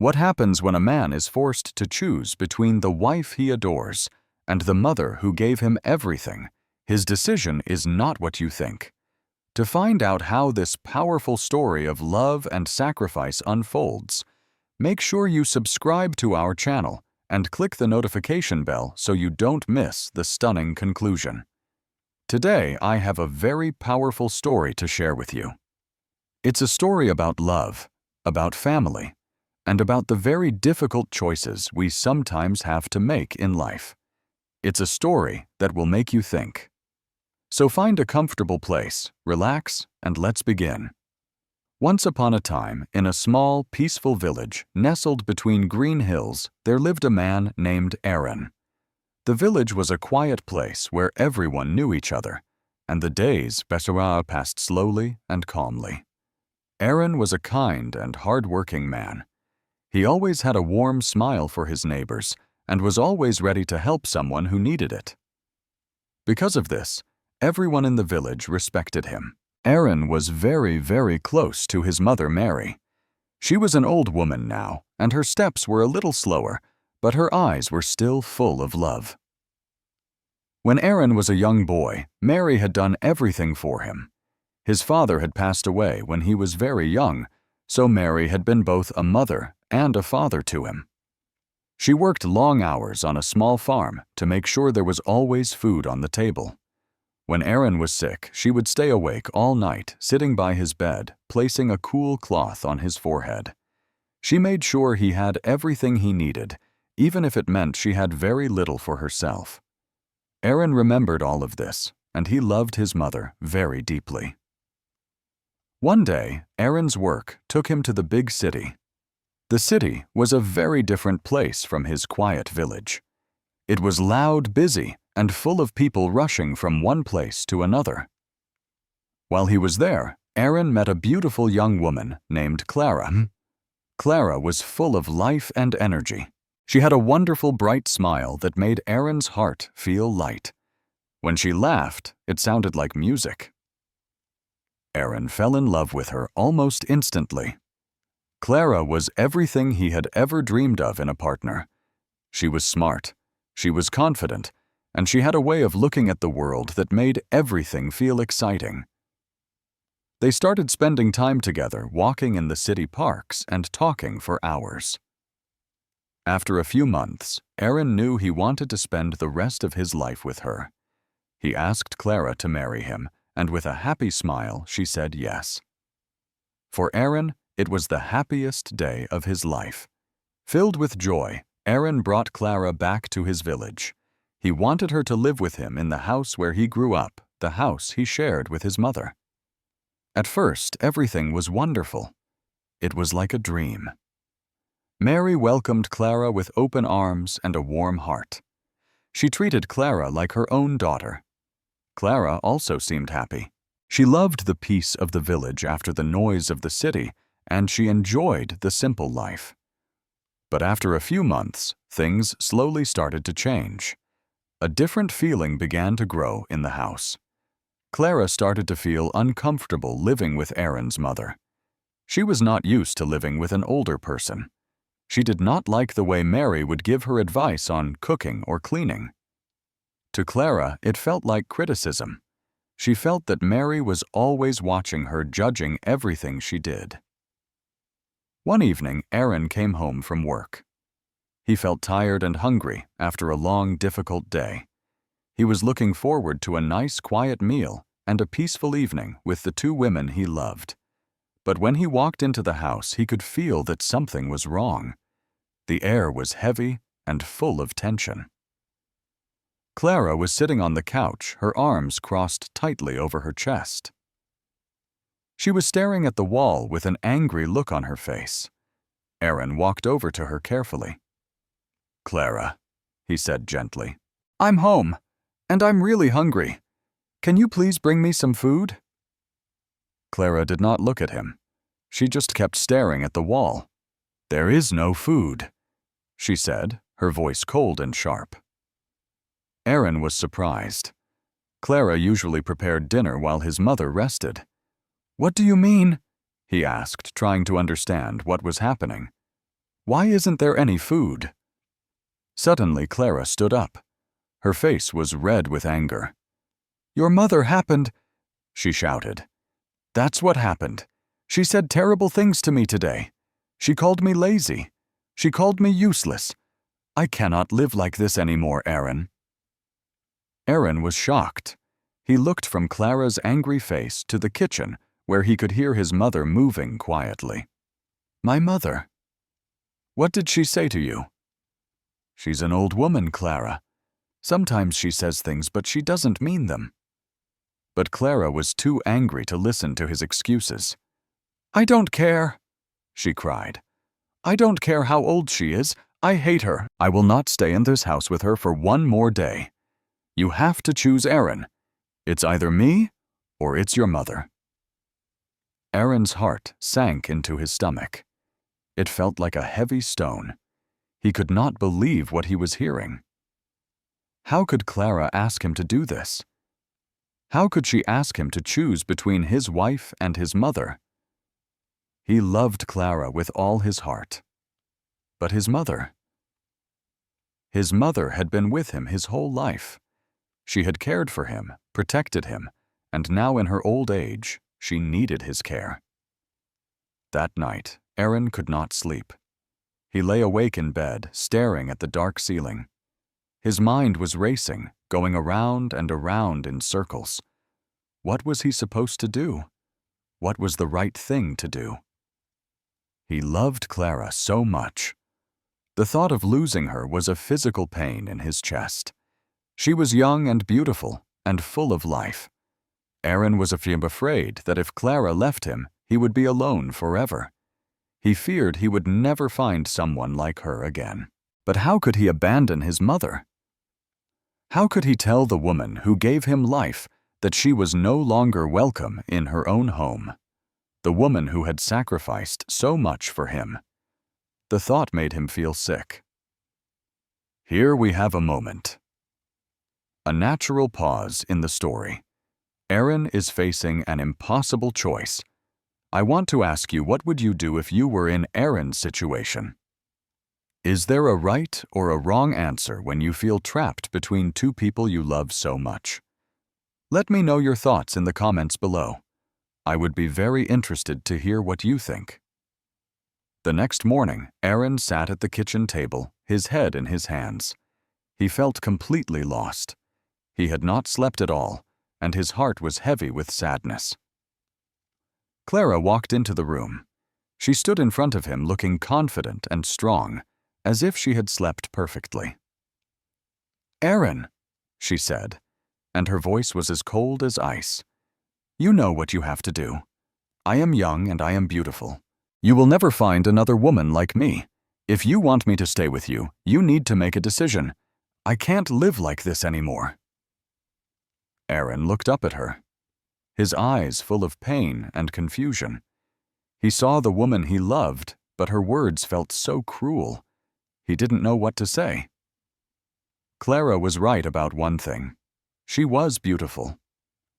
What happens when a man is forced to choose between the wife he adores and the mother who gave him everything? His decision is not what you think. To find out how this powerful story of love and sacrifice unfolds, make sure you subscribe to our channel and click the notification bell so you don't miss the stunning conclusion. Today, I have a very powerful story to share with you. It's a story about love, about family, and about the very difficult choices we sometimes have to make in life. It's a story that will make you think. So find a comfortable place, relax, and let's begin. Once upon a time, in a small, peaceful village nestled between green hills, there lived a man named Aaron. The village was a quiet place where everyone knew each other, and the days passed slowly and calmly. Aaron was a kind and hard-working man. He always had a warm smile for his neighbors and was always ready to help someone who needed it. Because of this, everyone in the village respected him. Aaron was very, very close to his mother, Mary. She was an old woman now, and her steps were a little slower, but her eyes were still full of love. When Aaron was a young boy, Mary had done everything for him. His father had passed away when he was very young, so Mary had been both a mother and a father to him. She worked long hours on a small farm to make sure there was always food on the table. When Aaron was sick, she would stay awake all night, sitting by his bed, placing a cool cloth on his forehead. She made sure he had everything he needed, even if it meant she had very little for herself. Aaron remembered all of this, and he loved his mother very deeply. One day, Aaron's work took him to the big city. The city was a very different place from his quiet village. It was loud, busy, and full of people rushing from one place to another. While he was there, Aaron met a beautiful young woman named Clara. Clara was full of life and energy. She had a wonderful bright smile that made Aaron's heart feel light. When she laughed, it sounded like music. Aaron fell in love with her almost instantly. Clara was everything he had ever dreamed of in a partner. She was smart, she was confident, and she had a way of looking at the world that made everything feel exciting. They started spending time together, walking in the city parks and talking for hours. After a few months, Aaron knew he wanted to spend the rest of his life with her. He asked Clara to marry him, and with a happy smile, she said yes. For Aaron, it was the happiest day of his life. Filled with joy, Aaron brought Clara back to his village. He wanted her to live with him in the house where he grew up, the house he shared with his mother. At first, everything was wonderful. It was like a dream. Mary welcomed Clara with open arms and a warm heart. She treated Clara like her own daughter. Clara also seemed happy. She loved the peace of the village after the noise of the city, and she enjoyed the simple life. But after a few months, things slowly started to change. A different feeling began to grow in the house. Clara started to feel uncomfortable living with Aaron's mother. She was not used to living with an older person. She did not like the way Mary would give her advice on cooking or cleaning. To Clara, it felt like criticism. She felt that Mary was always watching her, judging everything she did. One evening, Aaron came home from work. He felt tired and hungry after a long, difficult day. He was looking forward to a nice, quiet meal and a peaceful evening with the two women he loved. But when he walked into the house, he could feel that something was wrong. The air was heavy and full of tension. Clara was sitting on the couch, her arms crossed tightly over her chest. She was staring at the wall with an angry look on her face. Aaron walked over to her carefully. "Clara," he said gently, "I'm home, and I'm really hungry. Can you please bring me some food?" Clara did not look at him. She just kept staring at the wall. "There is no food," she said, her voice cold and sharp. Aaron was surprised. Clara usually prepared dinner while his mother rested. "What do you mean?" he asked, trying to understand what was happening. Why isn't there any food?" Suddenly, Clara stood up. Her face was red with anger. "Your mother happened," she shouted. "That's what happened. She said terrible things to me today. She called me lazy. She called me useless. I cannot live like this anymore, Aaron." Aaron was shocked. He looked from Clara's angry face to the kitchen, where he could hear his mother moving quietly. "My mother? What did she say to you?" "She's an old woman, Clara. Sometimes she says things, but she doesn't mean them." But Clara was too angry to listen to his excuses. "I don't care," she cried. "I don't care how old she is. I hate her. I will not stay in this house with her for one more day. You have to choose Aaron. It's either me or it's your mother." Aaron's heart sank into his stomach. It felt like a heavy stone. He could not believe what he was hearing. How could Clara ask him to do this? How could she ask him to choose between his wife and his mother? He loved Clara with all his heart. But his mother? His mother had been with him his whole life. She had cared for him, protected him, and now in her old age, she needed his care. That night, Aaron could not sleep. He lay awake in bed, staring at the dark ceiling. His mind was racing, going around and around in circles. What was he supposed to do? What was the right thing to do? He loved Clara so much. The thought of losing her was a physical pain in his chest. She was young and beautiful and full of life. Aaron was afraid that if Clara left him, he would be alone forever. He feared he would never find someone like her again. But how could he abandon his mother? How could he tell the woman who gave him life that she was no longer welcome in her own home? The woman who had sacrificed so much for him. The thought made him feel sick. Here we have a moment. A natural pause in the story. Aaron is facing an impossible choice. I want to ask you, what would you do if you were in Aaron's situation? Is there a right or a wrong answer when you feel trapped between two people you love so much? Let me know your thoughts in the comments below. I would be very interested to hear what you think. The next morning, Aaron sat at the kitchen table, his head in his hands. He felt completely lost. He had not slept at all, and his heart was heavy with sadness. Clara walked into the room. She stood in front of him looking confident and strong, as if she had slept perfectly. "Aaron," she said, and her voice was as cold as ice. "You know what you have to do. I am young and I am beautiful. You will never find another woman like me. If you want me to stay with you, you need to make a decision. I can't live like this anymore." Aaron looked up at her, his eyes full of pain and confusion. He saw the woman he loved, but her words felt so cruel. He didn't know what to say. Clara was right about one thing. She was beautiful,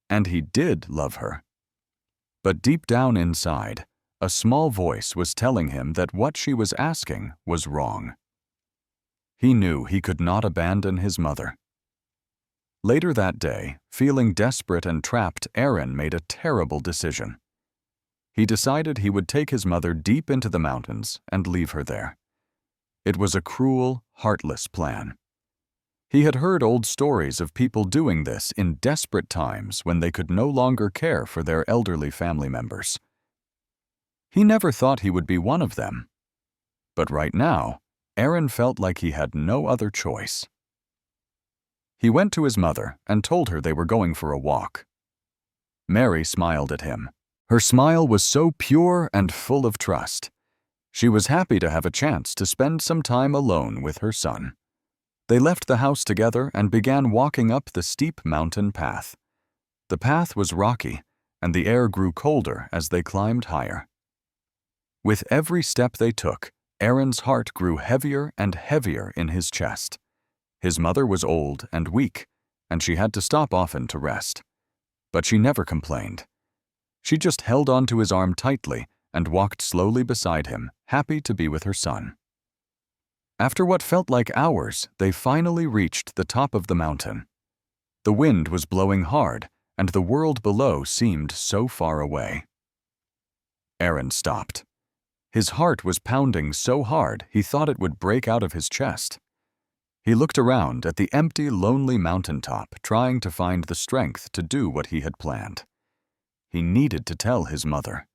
and he did love her. But deep down inside, a small voice was telling him that what she was asking was wrong. He knew he could not abandon his mother. Later that day, feeling desperate and trapped, Aaron made a terrible decision. He decided he would take his mother deep into the mountains and leave her there. It was a cruel, heartless plan. He had heard old stories of people doing this in desperate times when they could no longer care for their elderly family members. He never thought he would be one of them. But right now, Aaron felt like he had no other choice. He went to his mother and told her they were going for a walk. Mary smiled at him. Her smile was so pure and full of trust. She was happy to have a chance to spend some time alone with her son. They left the house together and began walking up the steep mountain path. The path was rocky, and the air grew colder as they climbed higher. With every step they took, Aaron's heart grew heavier and heavier in his chest. His mother was old and weak, and she had to stop often to rest. But she never complained. She just held on to his arm tightly and walked slowly beside him, happy to be with her son. After what felt like hours, they finally reached the top of the mountain. The wind was blowing hard, and the world below seemed so far away. Aaron stopped. His heart was pounding so hard he thought it would break out of his chest. He looked around at the empty, lonely mountaintop, trying to find the strength to do what he had planned. He needed to tell his mother.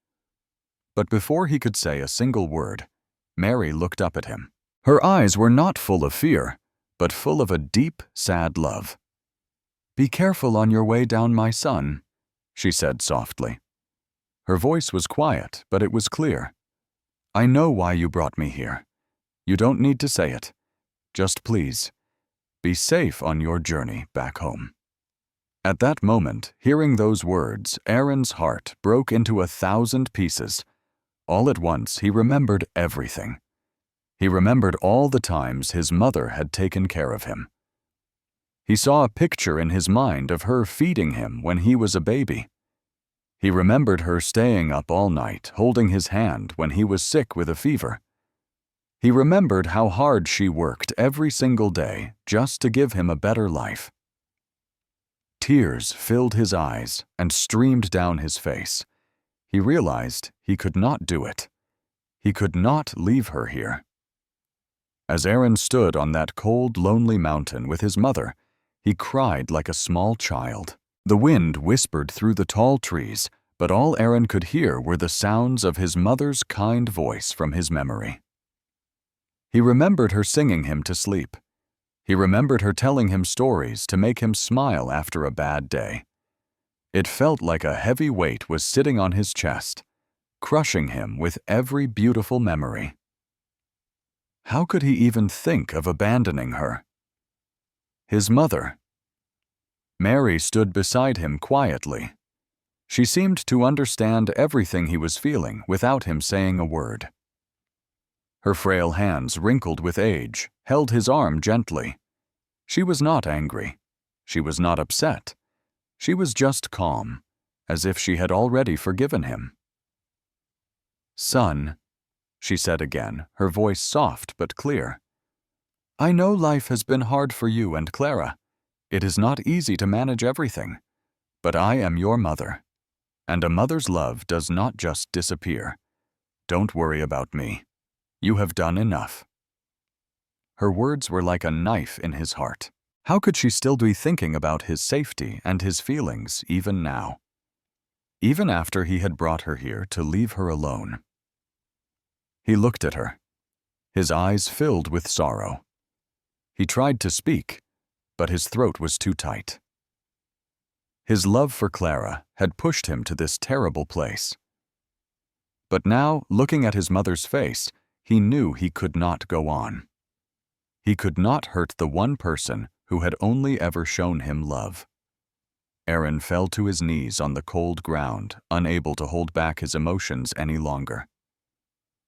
But before he could say a single word, Mary looked up at him. Her eyes were not full of fear, but full of a deep, sad love. "Be careful on your way down, my son," she said softly. Her voice was quiet, but it was clear. "I know why you brought me here. You don't need to say it. Just please, be safe on your journey back home." At that moment, hearing those words, Aaron's heart broke into 1,000 pieces. All at once, he remembered everything. He remembered all the times his mother had taken care of him. He saw a picture in his mind of her feeding him when he was a baby. He remembered her staying up all night, holding his hand when he was sick with a fever. He remembered how hard she worked every single day just to give him a better life. Tears filled his eyes and streamed down his face. He realized he could not do it. He could not leave her here. As Aaron stood on that cold, lonely mountain with his mother, he cried like a small child. The wind whispered through the tall trees, but all Aaron could hear were the sounds of his mother's kind voice from his memory. He remembered her singing him to sleep. He remembered her telling him stories to make him smile after a bad day. It felt like a heavy weight was sitting on his chest, crushing him with every beautiful memory. How could he even think of abandoning her? His mother. Mary stood beside him quietly. She seemed to understand everything he was feeling without him saying a word. Her frail hands, wrinkled with age, held his arm gently. She was not angry. She was not upset. She was just calm, as if she had already forgiven him. "Son," she said again, her voice soft but clear. "I know life has been hard for you and Clara. It is not easy to manage everything. But I am your mother, and a mother's love does not just disappear. Don't worry about me. You have done enough." Her words were like a knife in his heart. How could she still be thinking about his safety and his feelings even now? Even after he had brought her here to leave her alone. He looked at her. His eyes filled with sorrow. He tried to speak, but his throat was too tight. His love for Clara had pushed him to this terrible place. But now, looking at his mother's face, he knew he could not go on. He could not hurt the one person who had only ever shown him love. Aaron fell to his knees on the cold ground, unable to hold back his emotions any longer.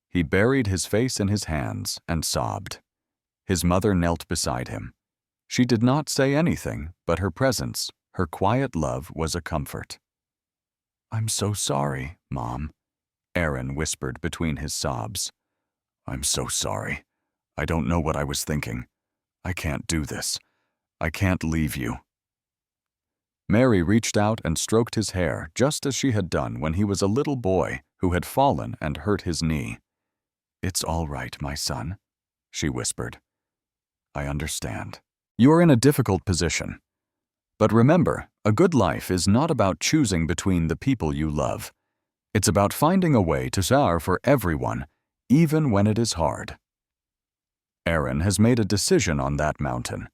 He buried his face in his hands and sobbed. His mother knelt beside him. She did not say anything, but her presence, her quiet love, was a comfort. "I'm so sorry, Mom," Aaron whispered between his sobs. "I'm so sorry. I don't know what I was thinking. I can't do this. I can't leave you." Mary reached out and stroked his hair just as she had done when he was a little boy who had fallen and hurt his knee. "It's all right, my son," she whispered. "I understand. You are in a difficult position. But remember, a good life is not about choosing between the people you love. It's about finding a way to care for everyone, even when it is hard." Aaron has made a decision on that mountain.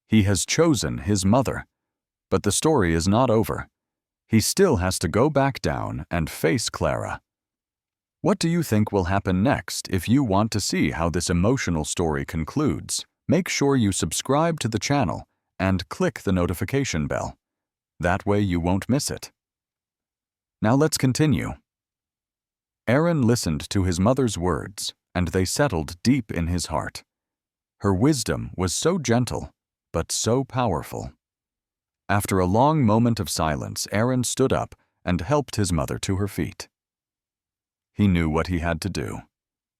He has chosen his mother. But the story is not over. He still has to go back down and face Clara. What do you think will happen next? If you want to see how this emotional story concludes, make sure you subscribe to the channel and click the notification bell. That way you won't miss it. Now let's continue. Aaron listened to his mother's words, and they settled deep in his heart. Her wisdom was so gentle, but so powerful. After a long moment of silence, Aaron stood up and helped his mother to her feet. He knew what he had to do.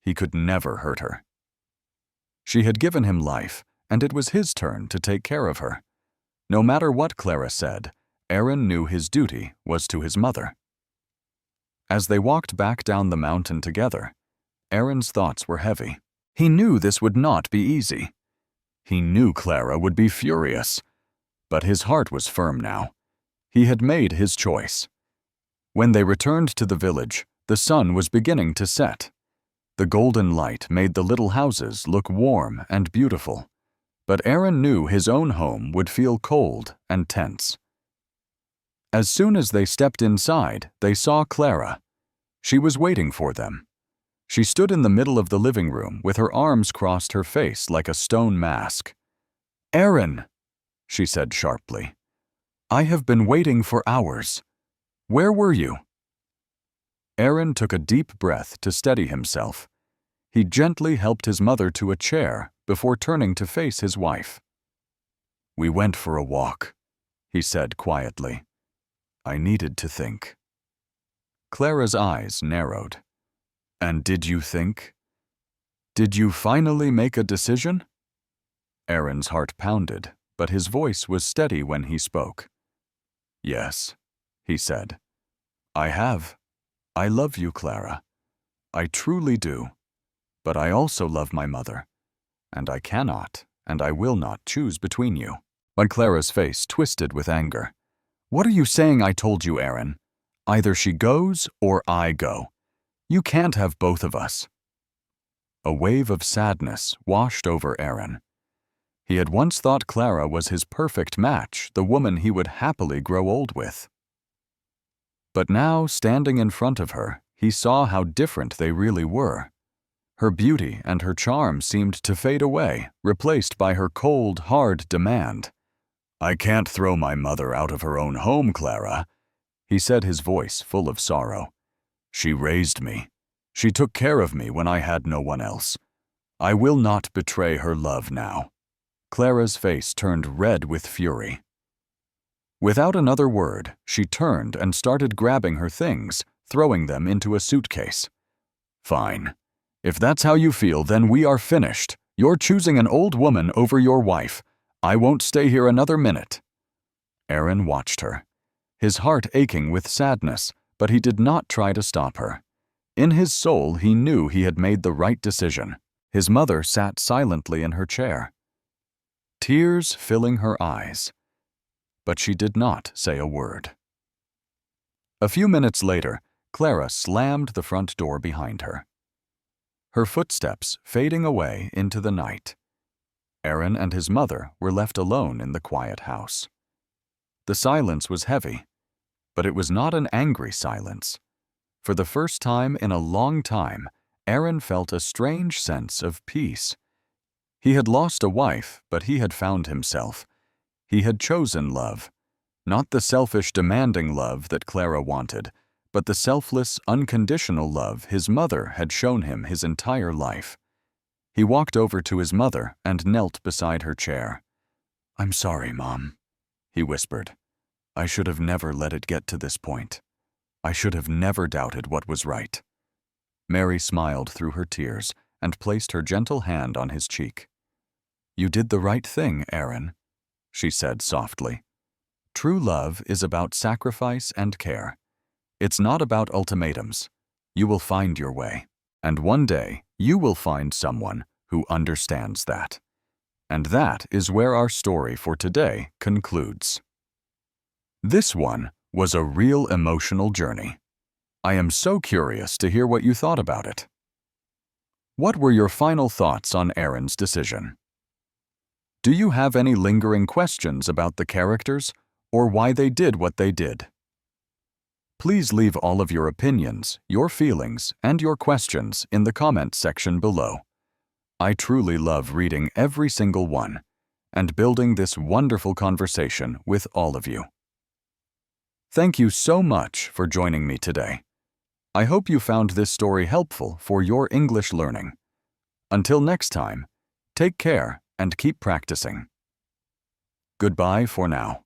He could never hurt her. She had given him life, and it was his turn to take care of her. No matter what Clara said, Aaron knew his duty was to his mother. As they walked back down the mountain together, Aaron's thoughts were heavy. He knew this would not be easy. He knew Clara would be furious, but his heart was firm now. He had made his choice. When they returned to the village, the sun was beginning to set. The golden light made the little houses look warm and beautiful, but Aaron knew his own home would feel cold and tense. As soon as they stepped inside, they saw Clara. She was waiting for them. She stood in the middle of the living room with her arms crossed her face like a stone mask. "Aaron," she said sharply, "I have been waiting for hours. Where were you?" Aaron took a deep breath to steady himself. He gently helped his mother to a chair before turning to face his wife. "We went for a walk," he said quietly. "I needed to think." Clara's eyes narrowed. "And did you think? Did you finally make a decision?" Aaron's heart pounded, but his voice was steady when he spoke. "Yes," he said. "I have. I love you, Clara. I truly do. But I also love my mother, and I cannot and I will not choose between you." But Clara's face twisted with anger. "What are you saying I told you, Aaron? Either she goes or I go. You can't have both of us." A wave of sadness washed over Aaron. He had once thought Clara was his perfect match, the woman he would happily grow old with. But now, standing in front of her, he saw how different they really were. Her beauty and her charm seemed to fade away, replaced by her cold, hard demand. "I can't throw my mother out of her own home, Clara," he said, his voice full of sorrow. "She raised me. She took care of me when I had no one else. I will not betray her love now." Clara's face turned red with fury. Without another word, she turned and started grabbing her things, throwing them into a suitcase. "Fine. If that's how you feel, then we are finished. You're choosing an old woman over your wife. I won't stay here another minute." Aaron watched her, his heart aching with sadness, but he did not try to stop her. In his soul, he knew he had made the right decision. His mother sat silently in her chair, tears filling her eyes, but she did not say a word. A few minutes later, Clara slammed the front door behind her, her footsteps fading away into the night. Aaron and his mother were left alone in the quiet house. The silence was heavy, but it was not an angry silence. For the first time in a long time, Aaron felt a strange sense of peace. He had lost a wife, but he had found himself. He had chosen love, not the selfish, demanding love that Clara wanted, but the selfless, unconditional love his mother had shown him his entire life. He walked over to his mother and knelt beside her chair. "I'm sorry, Mom," he whispered. "I should have never let it get to this point. I should have never doubted what was right." Mary smiled through her tears and placed her gentle hand on his cheek. "You did the right thing, Aaron," she said softly. "True love is about sacrifice and care. It's not about ultimatums. You will find your way. And one day, you will find someone who understands that." And that is where our story for today concludes. This one was a real emotional journey. I am so curious to hear what you thought about it. What were your final thoughts on Aaron's decision? Do you have any lingering questions about the characters or why they did what they did? Please leave all of your opinions, your feelings, and your questions in the comments section below. I truly love reading every single one and building this wonderful conversation with all of you. Thank you so much for joining me today. I hope you found this story helpful for your English learning. Until next time, take care and keep practicing. Goodbye for now.